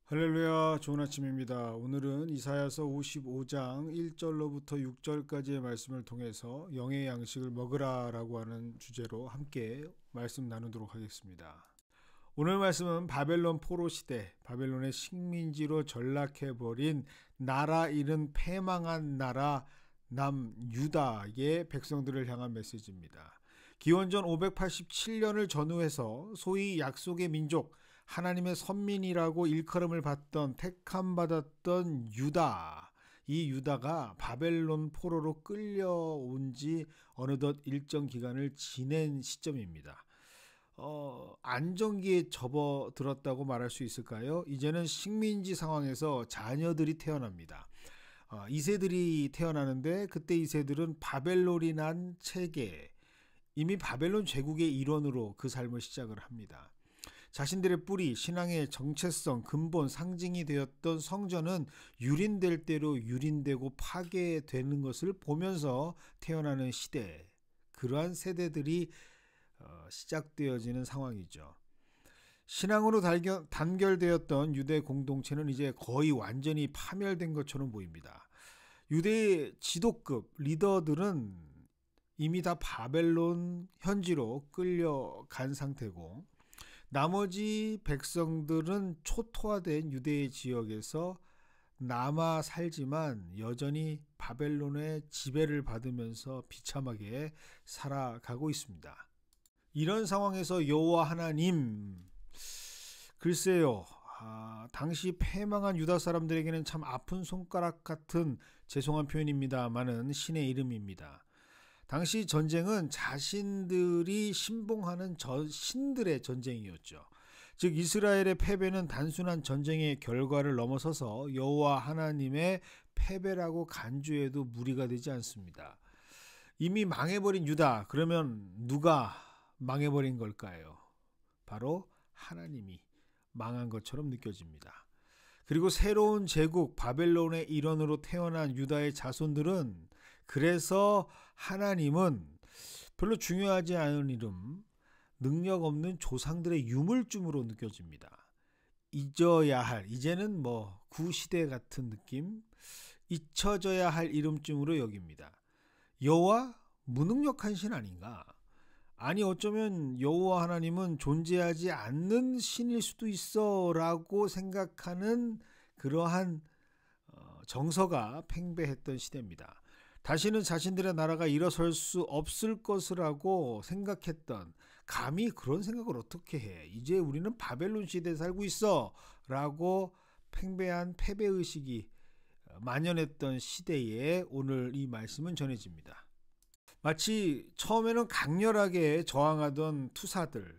할렐루야, 좋은 아침입니다. 오늘은 이사야서 55장 1절로부터 6절까지의 말씀을 통해서 영의 양식을 먹으라라고 하는 주제로 함께 말씀 나누도록 하겠습니다. 오늘 말씀은 바벨론 포로 시대, 바벨론의 식민지로 전락해버린 나라 잃은 패망한 나라 남유다의 백성들을 향한 메시지입니다. 기원전 587년을 전후해서 소위 약속의 민족, 하나님의 선민이라고 일컬음을 받던 택함받았던 유다, 이 유다가 바벨론 포로로 끌려온 지 어느덧 일정 기간을 지낸 시점입니다. 안정기에 접어들었다고 말할 수 있을까요? 이제는 식민지 상황에서 자녀들이 태어납니다. 2세들이 태어나는데 그때 2세들은 바벨론이 난 체계, 이미 바벨론 제국의 일원으로 그 삶을 시작을 합니다. 자신들의 뿌리, 신앙의 정체성, 근본, 상징이 되었던 성전은 유린될 대로 유린되고 파괴되는 것을 보면서 태어나는 시대, 그러한 세대들이 시작되어지는 상황이죠. 신앙으로 단결되었던 유대 공동체는 이제 거의 완전히 파멸된 것처럼 보입니다. 유대의 지도급 리더들은 이미 다 바벨론 현지로 끌려간 상태고, 나머지 백성들은 초토화된 유대의 지역에서 남아 살지만 여전히 바벨론의 지배를 받으면서 비참하게 살아가고 있습니다. 이런 상황에서 여호와 하나님, 글쎄요, 당시 패망한 유다 사람들에게는 참 아픈 손가락 같은, 죄송한 표현입니다마는 신의 이름입니다. 당시 전쟁은 자신들이 신봉하는 신들의 전쟁이었죠. 즉 이스라엘의 패배는 단순한 전쟁의 결과를 넘어서서 여호와 하나님의 패배라고 간주해도 무리가 되지 않습니다. 이미 망해버린 유다, 그러면 누가 망해버린 걸까요? 바로 하나님이 망한 것처럼 느껴집니다. 그리고 새로운 제국 바벨론의 일원으로 태어난 유다의 자손들은, 그래서 하나님은 별로 중요하지 않은 이름, 능력 없는 조상들의 유물쯤으로 느껴집니다. 잊어야 할, 이제는 구시대 같은 느낌, 잊혀져야 할 이름쯤으로 여깁니다. 여호와 무능력한 신 아닌가? 아니 어쩌면 여호와 하나님은 존재하지 않는 신일 수도 있어 라고 생각하는 그러한 정서가 팽배했던 시대입니다. 다시는 자신들의 나라가 일어설 수 없을 것이라고 생각했던, 감히 그런 생각을 어떻게 해, 이제 우리는 바벨론 시대에 살고 있어 라고 팽배한 패배의식이 만연했던 시대에 오늘 이 말씀은 전해집니다. 마치 처음에는 강렬하게 저항하던 투사들,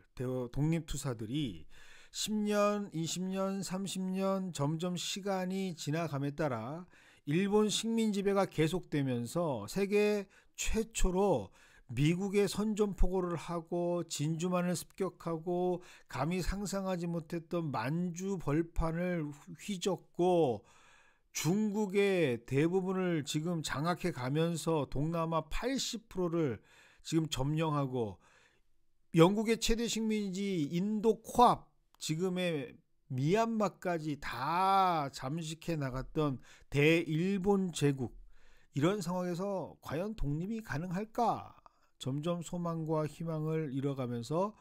독립투사들이 10년, 20년, 30년 점점 시간이 지나감에 따라 일본 식민 지배가 계속되면서 세계 최초로 미국의 선전포고를 하고 진주만을 습격하고 감히 상상하지 못했던 만주 벌판을 휘젓고 중국의 대부분을 지금 장악해 가면서 동남아 80%를 지금 점령하고, 영국의 최대 식민지 인도 코앞, 지금의 미얀마까지 다 잠식해 나갔던 대일본 제국, 이런 상황에서 과연 독립이 가능할까? 점점 소망과 희망을 잃어가면서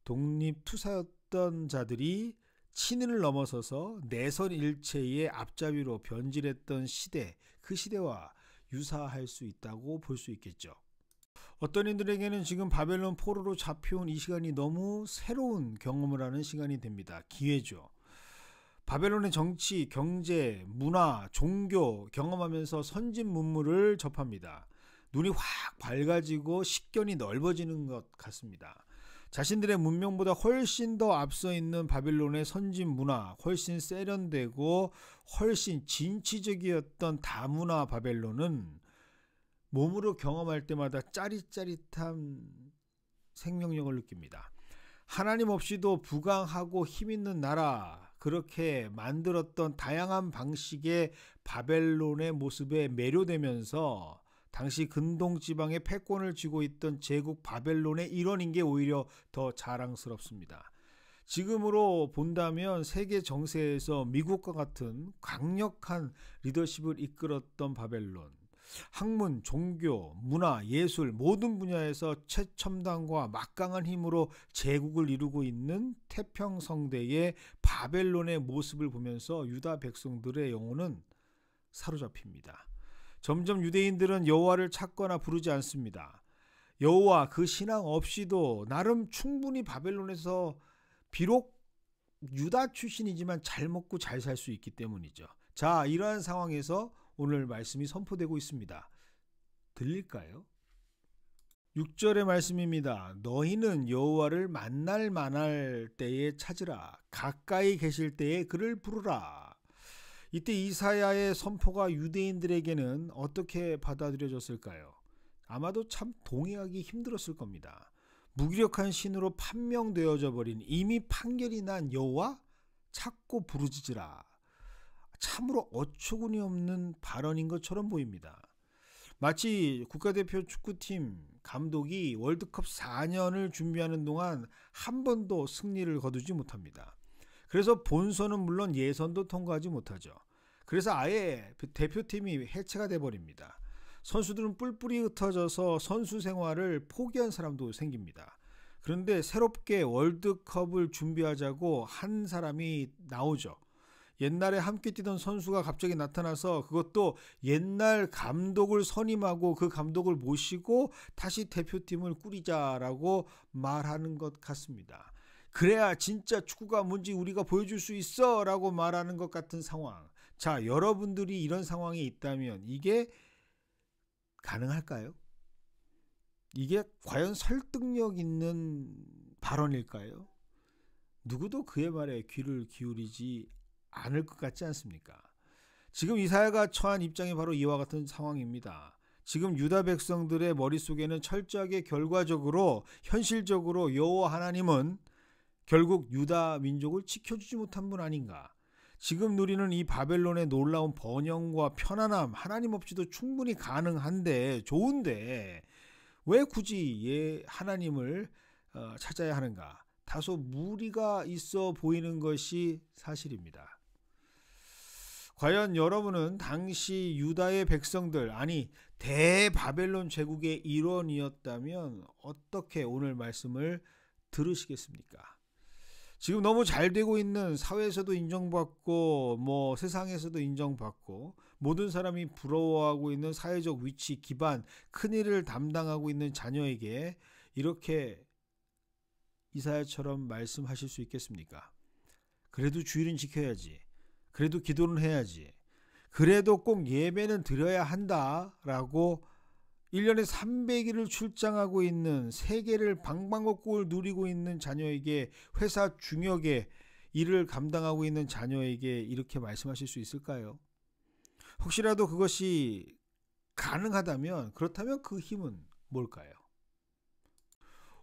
독립투사였던 자들이 친인을 넘어서서 내선 일체의 앞잡이로 변질했던 시대, 그 시대와 유사할 수 있다고 볼 수 있겠죠. 어떤 이들에게는 지금 바벨론 포로로 잡혀온 이 시간이 너무 새로운 경험을 하는 시간이 됩니다. 기회죠. 바벨론의 정치, 경제, 문화, 종교 경험하면서 선진 문물을 접합니다. 눈이 확 밝아지고 식견이 넓어지는 것 같습니다. 자신들의 문명보다 훨씬 더 앞서 있는 바벨론의 선진 문화, 훨씬 세련되고 훨씬 진취적이었던 다문화 바벨론은 몸으로 경험할 때마다 짜릿짜릿한 생명력을 느낍니다. 하나님 없이도 부강하고 힘있는 나라, 그렇게 만들었던 다양한 방식의 바벨론의 모습에 매료되면서 당시 근동지방의 패권을 쥐고 있던 제국 바벨론의 일원인 게 오히려 더 자랑스럽습니다. 지금으로 본다면 세계 정세에서 미국과 같은 강력한 리더십을 이끌었던 바벨론, 학문, 종교, 문화, 예술 모든 분야에서 최첨단과 막강한 힘으로 제국을 이루고 있는 태평성대의 바벨론의 모습을 보면서 유다 백성들의 영혼은 사로잡힙니다. 점점 유대인들은 여호와를 찾거나 부르지 않습니다. 여호와 그 신앙 없이도 나름 충분히 바벨론에서 비록 유다 출신이지만 잘 먹고 잘 살 수 있기 때문이죠. 자, 이러한 상황에서 오늘 말씀이 선포되고 있습니다. 들릴까요? 6절의 말씀입니다. 너희는 여호와를 만날 때에 찾으라. 가까이 계실 때에 그를 부르라. 이때 이사야의 선포가 유대인들에게는 어떻게 받아들여졌을까요? 아마도 참 동의하기 힘들었을 겁니다. 무기력한 신으로 판명되어져 버린 이미 판결이 난 여호와 찾고 부르짖으라. 참으로 어처구니 없는 발언인 것처럼 보입니다. 마치 국가대표 축구팀 감독이 월드컵 4년을 준비하는 동안 한 번도 승리를 거두지 못합니다. 그래서 본선은 물론 예선도 통과하지 못하죠. 그래서 아예 대표팀이 해체가 돼버립니다. 선수들은 뿔뿔이 흩어져서 선수 생활을 포기한 사람도 생깁니다. 그런데 새롭게 월드컵을 준비하자고 한 사람이 나오죠. 옛날에 함께 뛰던 선수가 갑자기 나타나서 그것도 옛날 감독을 선임하고 그 감독을 모시고 다시 대표팀을 꾸리자라고 말하는 것 같습니다. 그래야 진짜 축구가 뭔지 우리가 보여줄 수 있어 라고 말하는 것 같은 상황. 자, 여러분들이 이런 상황에 있다면 이게 가능할까요? 이게 과연 설득력 있는 발언일까요? 누구도 그의 말에 귀를 기울이지 않을 것 같지 않습니까? 지금 이사야가 처한 입장이 바로 이와 같은 상황입니다. 지금 유다 백성들의 머릿속에는 철저하게 결과적으로 현실적으로 여호와 하나님은 결국 유다 민족을 지켜주지 못한 분 아닌가. 지금 누리는 이 바벨론의 놀라운 번영과 편안함 하나님 없이도 충분히 가능한데 좋은데 왜 굳이 하나님을 찾아야 하는가. 다소 무리가 있어 보이는 것이 사실입니다. 과연 여러분은 당시 유다의 백성들 아니 대바벨론 제국의 일원이었다면 어떻게 오늘 말씀을 들으시겠습니까? 지금 너무 잘 되고 있는 사회에서도 인정받고 세상에서도 인정받고 모든 사람이 부러워하고 있는 사회적 위치 기반 큰일을 담당하고 있는 자녀에게 이렇게 이사야처럼 말씀하실 수 있겠습니까? 그래도 주일은 지켜야지. 그래도 기도는 해야지. 그래도 꼭 예배는 드려야 한다라고 1년에 300일을 출장하고 있는 세계를 방방곡곡을 누리고 있는 자녀에게 회사 중역에 일을 감당하고 있는 자녀에게 이렇게 말씀하실 수 있을까요? 혹시라도 그것이 가능하다면 그렇다면 그 힘은 뭘까요?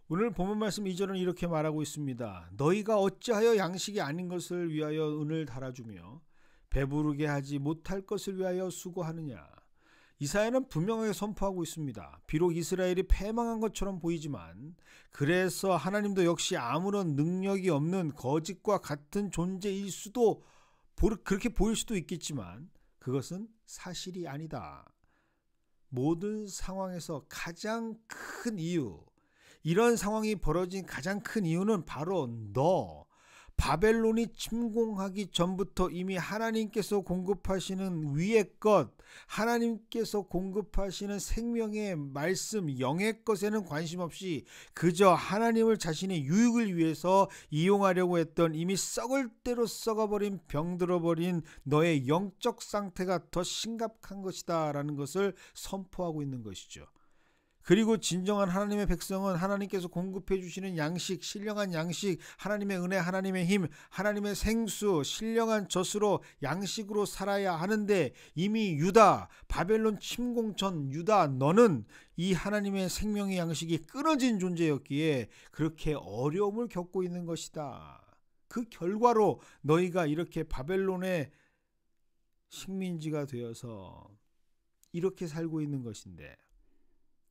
오늘 본문 말씀 2절은 이렇게 말하고 있습니다. 너희가 어찌하여 양식이 아닌 것을 위하여 은을 달아주며 배부르게 하지 못할 것을 위하여 수고하느냐. 이사야는 분명하게 선포하고 있습니다. 비록 이스라엘이 패망한 것처럼 보이지만 그래서 하나님도 역시 아무런 능력이 없는 거짓과 같은 존재일 수도 그렇게 보일 수도 있겠지만 그것은 사실이 아니다. 모든 상황에서 가장 큰 이유 이런 상황이 벌어진 가장 큰 이유는 바로 바벨론이 침공하기 전부터 이미 하나님께서 공급하시는 위의 것, 하나님께서 공급하시는 생명의 말씀, 영의 것에는 관심 없이 그저 하나님을 자신의 유익을 위해서 이용하려고 했던 이미 썩을 대로 썩어버린 병들어버린 너의 영적 상태가 더 심각한 것이다 라는 것을 선포하고 있는 것이죠. 그리고 진정한 하나님의 백성은 하나님께서 공급해 주시는 양식, 신령한 양식, 하나님의 은혜, 하나님의 힘, 하나님의 생수, 신령한 젖으로 양식으로 살아야 하는데 이미 유다, 바벨론 침공 전 유다 너는 이 하나님의 생명의 양식이 끊어진 존재였기에 그렇게 어려움을 겪고 있는 것이다. 그 결과로 너희가 이렇게 바벨론의 식민지가 되어서 이렇게 살고 있는 것인데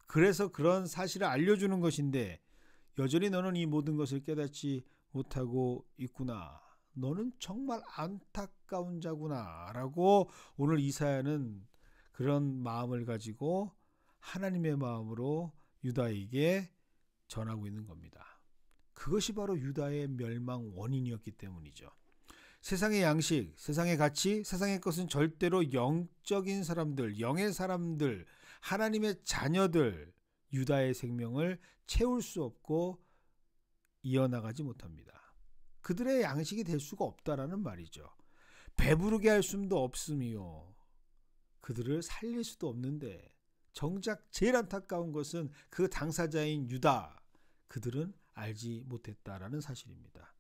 그래서 그런 사실을 알려주는 것인데 여전히 너는 이 모든 것을 깨닫지 못하고 있구나. 너는 정말 안타까운 자구나 라고 오늘 이사야는 그런 마음을 가지고 하나님의 마음으로 유다에게 전하고 있는 겁니다. 그것이 바로 유다의 멸망 원인이었기 때문이죠. 세상의 양식, 세상의 가치, 세상의 것은 절대로 영적인 사람들, 영의 사람들, 하나님의 자녀들, 유다의 생명을 채울 수 없고 이어나가지 못합니다. 그들의 양식이 될 수가 없다라는 말이죠. 배부르게 할 수도 없으며 그들을 살릴 수도 없는데 정작 제일 안타까운 것은 그 당사자인 유다, 그들은 알지 못했다라는 사실입니다.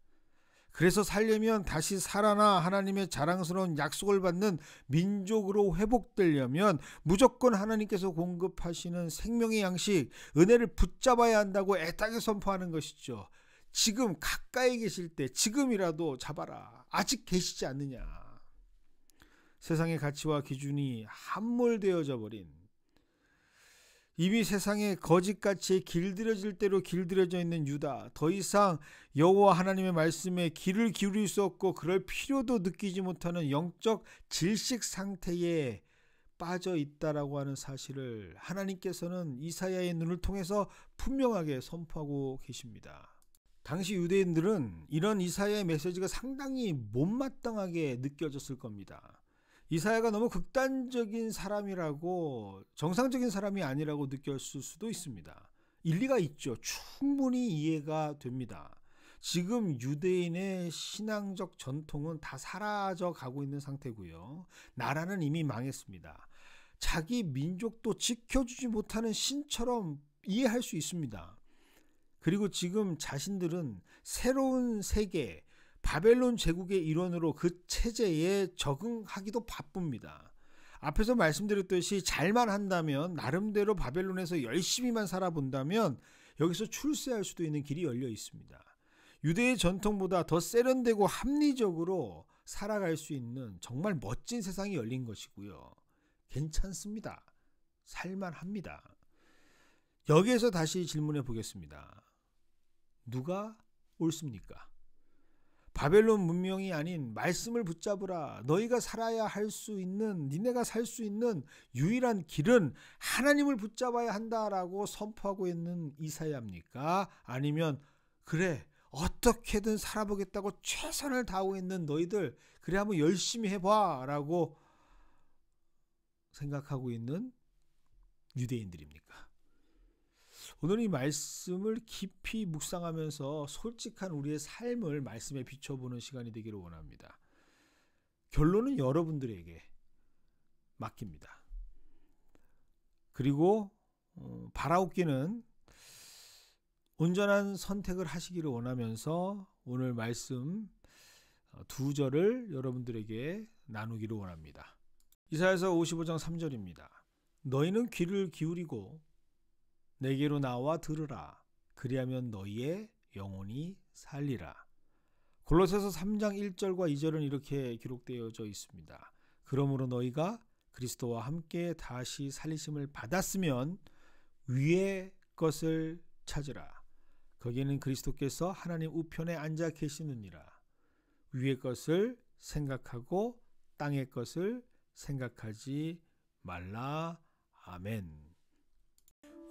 그래서 살려면 다시 살아나 하나님의 자랑스러운 약속을 받는 민족으로 회복되려면 무조건 하나님께서 공급하시는 생명의 양식, 은혜를 붙잡아야 한다고 애타게 선포하는 것이죠. 지금 가까이 계실 때 지금이라도 잡아라. 아직 계시지 않느냐. 세상의 가치와 기준이 함몰되어져 버린, 이미 세상의 거짓가치에 길들여질 대로 길들여져 있는 유다, 더 이상 여호와 하나님의 말씀에 귀를 기울일 수 없고 그럴 필요도 느끼지 못하는 영적 질식 상태에 빠져 있다라고 하는 사실을 하나님께서는 이사야의 눈을 통해서 분명하게 선포하고 계십니다. 당시 유대인들은 이런 이사야의 메시지가 상당히 못마땅하게 느껴졌을 겁니다. 이사야가 너무 극단적인 사람이라고, 정상적인 사람이 아니라고 느꼈을 수도 있습니다. 일리가 있죠. 충분히 이해가 됩니다. 지금 유대인의 신앙적 전통은 다 사라져 가고 있는 상태고요. 나라는 이미 망했습니다. 자기 민족도 지켜주지 못하는 신처럼 이해할 수 있습니다. 그리고 지금 자신들은 새로운 세계, 바벨론 제국의 일원으로 그 체제에 적응하기도 바쁩니다. 앞에서 말씀드렸듯이 잘만 한다면, 나름대로 바벨론에서 열심히만 살아본다면 여기서 출세할 수도 있는 길이 열려 있습니다. 유대의 전통보다 더 세련되고 합리적으로 살아갈 수 있는 정말 멋진 세상이 열린 것이고요. 괜찮습니다. 살만합니다. 여기에서 다시 질문해 보겠습니다. 누가 옳습니까? 바벨론 문명이 아닌 말씀을 붙잡으라. 너희가 살아야 할 수 있는, 니네가 살 수 있는 유일한 길은 하나님을 붙잡아야 한다라고 선포하고 있는 이사야입니까? 아니면 그래 어떻게든 살아보겠다고 최선을 다하고 있는 너희들, 그래 한번 열심히 해봐 라고 생각하고 있는 유대인들입니까? 오늘 이 말씀을 깊이 묵상하면서 솔직한 우리의 삶을 말씀에 비춰보는 시간이 되기를 원합니다. 결론은 여러분들에게 맡깁니다. 그리고 바라옵기는 온전한 선택을 하시기를 원하면서 오늘 말씀 두 절을 여러분들에게 나누기를 원합니다. 이사야서 55장 3절입니다. 너희는 귀를 기울이고 내게로 나와 들으라. 그리하면 너희의 영혼이 살리라. 골로새서 3장 1절과 2절은 이렇게 기록되어져 있습니다. 그러므로 너희가 그리스도와 함께 다시 살리심을 받았으면 위의 것을 찾으라. 거기에는 그리스도께서 하나님 우편에 앉아 계시느니라. 위의 것을 생각하고 땅의 것을 생각하지 말라. 아멘.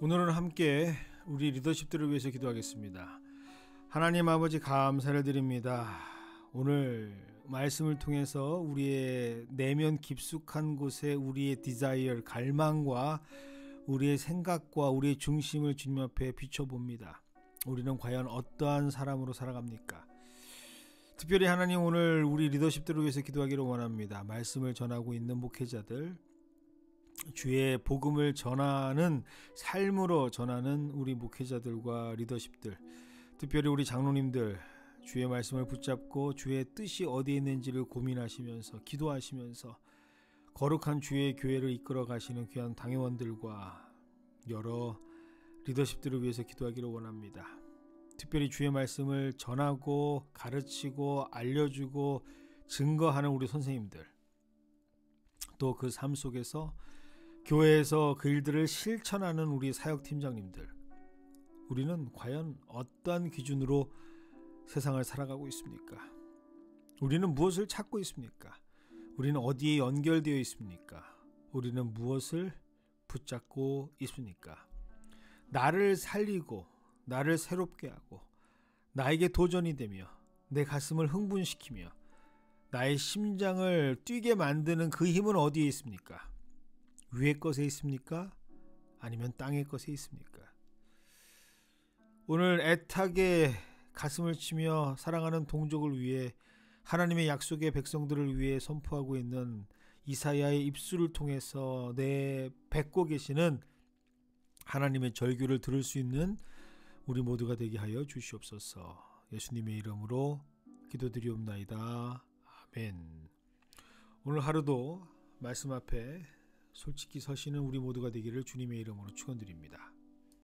오늘은 함께 우리 리더십들을 위해서 기도하겠습니다. 하나님 아버지 감사를 드립니다. 오늘 말씀을 통해서 우리의 내면 깊숙한 곳에 우리의 디자이어, 갈망과 우리의 생각과 우리의 중심을 주님 앞에 비춰봅니다. 우리는 과연 어떠한 사람으로 살아갑니까? 특별히 하나님, 오늘 우리 리더십들을 위해서 기도하기를 원합니다. 말씀을 전하고 있는 목회자들, 주의 복음을 전하는, 삶으로 전하는 우리 목회자들과 리더십들, 특별히 우리 장로님들, 주의 말씀을 붙잡고 주의 뜻이 어디에 있는지를 고민하시면서 기도하시면서 거룩한 주의 교회를 이끌어 가시는 귀한 당회원들과 여러 리더십들을 위해서 기도하기를 원합니다. 특별히 주의 말씀을 전하고 가르치고 알려주고 증거하는 우리 선생님들, 또 그 삶 속에서 교회에서 그 일들을 실천하는 우리 사역팀장님들, 우리는 과연 어떠한 기준으로 세상을 살아가고 있습니까? 우리는 무엇을 찾고 있습니까? 우리는 어디에 연결되어 있습니까? 우리는 무엇을 붙잡고 있습니까? 나를 살리고 나를 새롭게 하고 나에게 도전이 되며 내 가슴을 흥분시키며 나의 심장을 뛰게 만드는 그 힘은 어디에 있습니까? 위의 것에 있습니까? 아니면 땅의 것에 있습니까? 오늘 애타게 가슴을 치며 사랑하는 동족을 위해 하나님의 약속의 백성들을 위해 선포하고 있는 이사야의 입술을 통해서 내뱉고 계시는 하나님의 절규를 들을 수 있는 우리 모두가 되게 하여 주시옵소서. 예수님의 이름으로 기도드리옵나이다. 아멘. 오늘 하루도 말씀 앞에 솔직히 서시는 우리 모두가 되기를 주님의 이름으로 축원드립니다.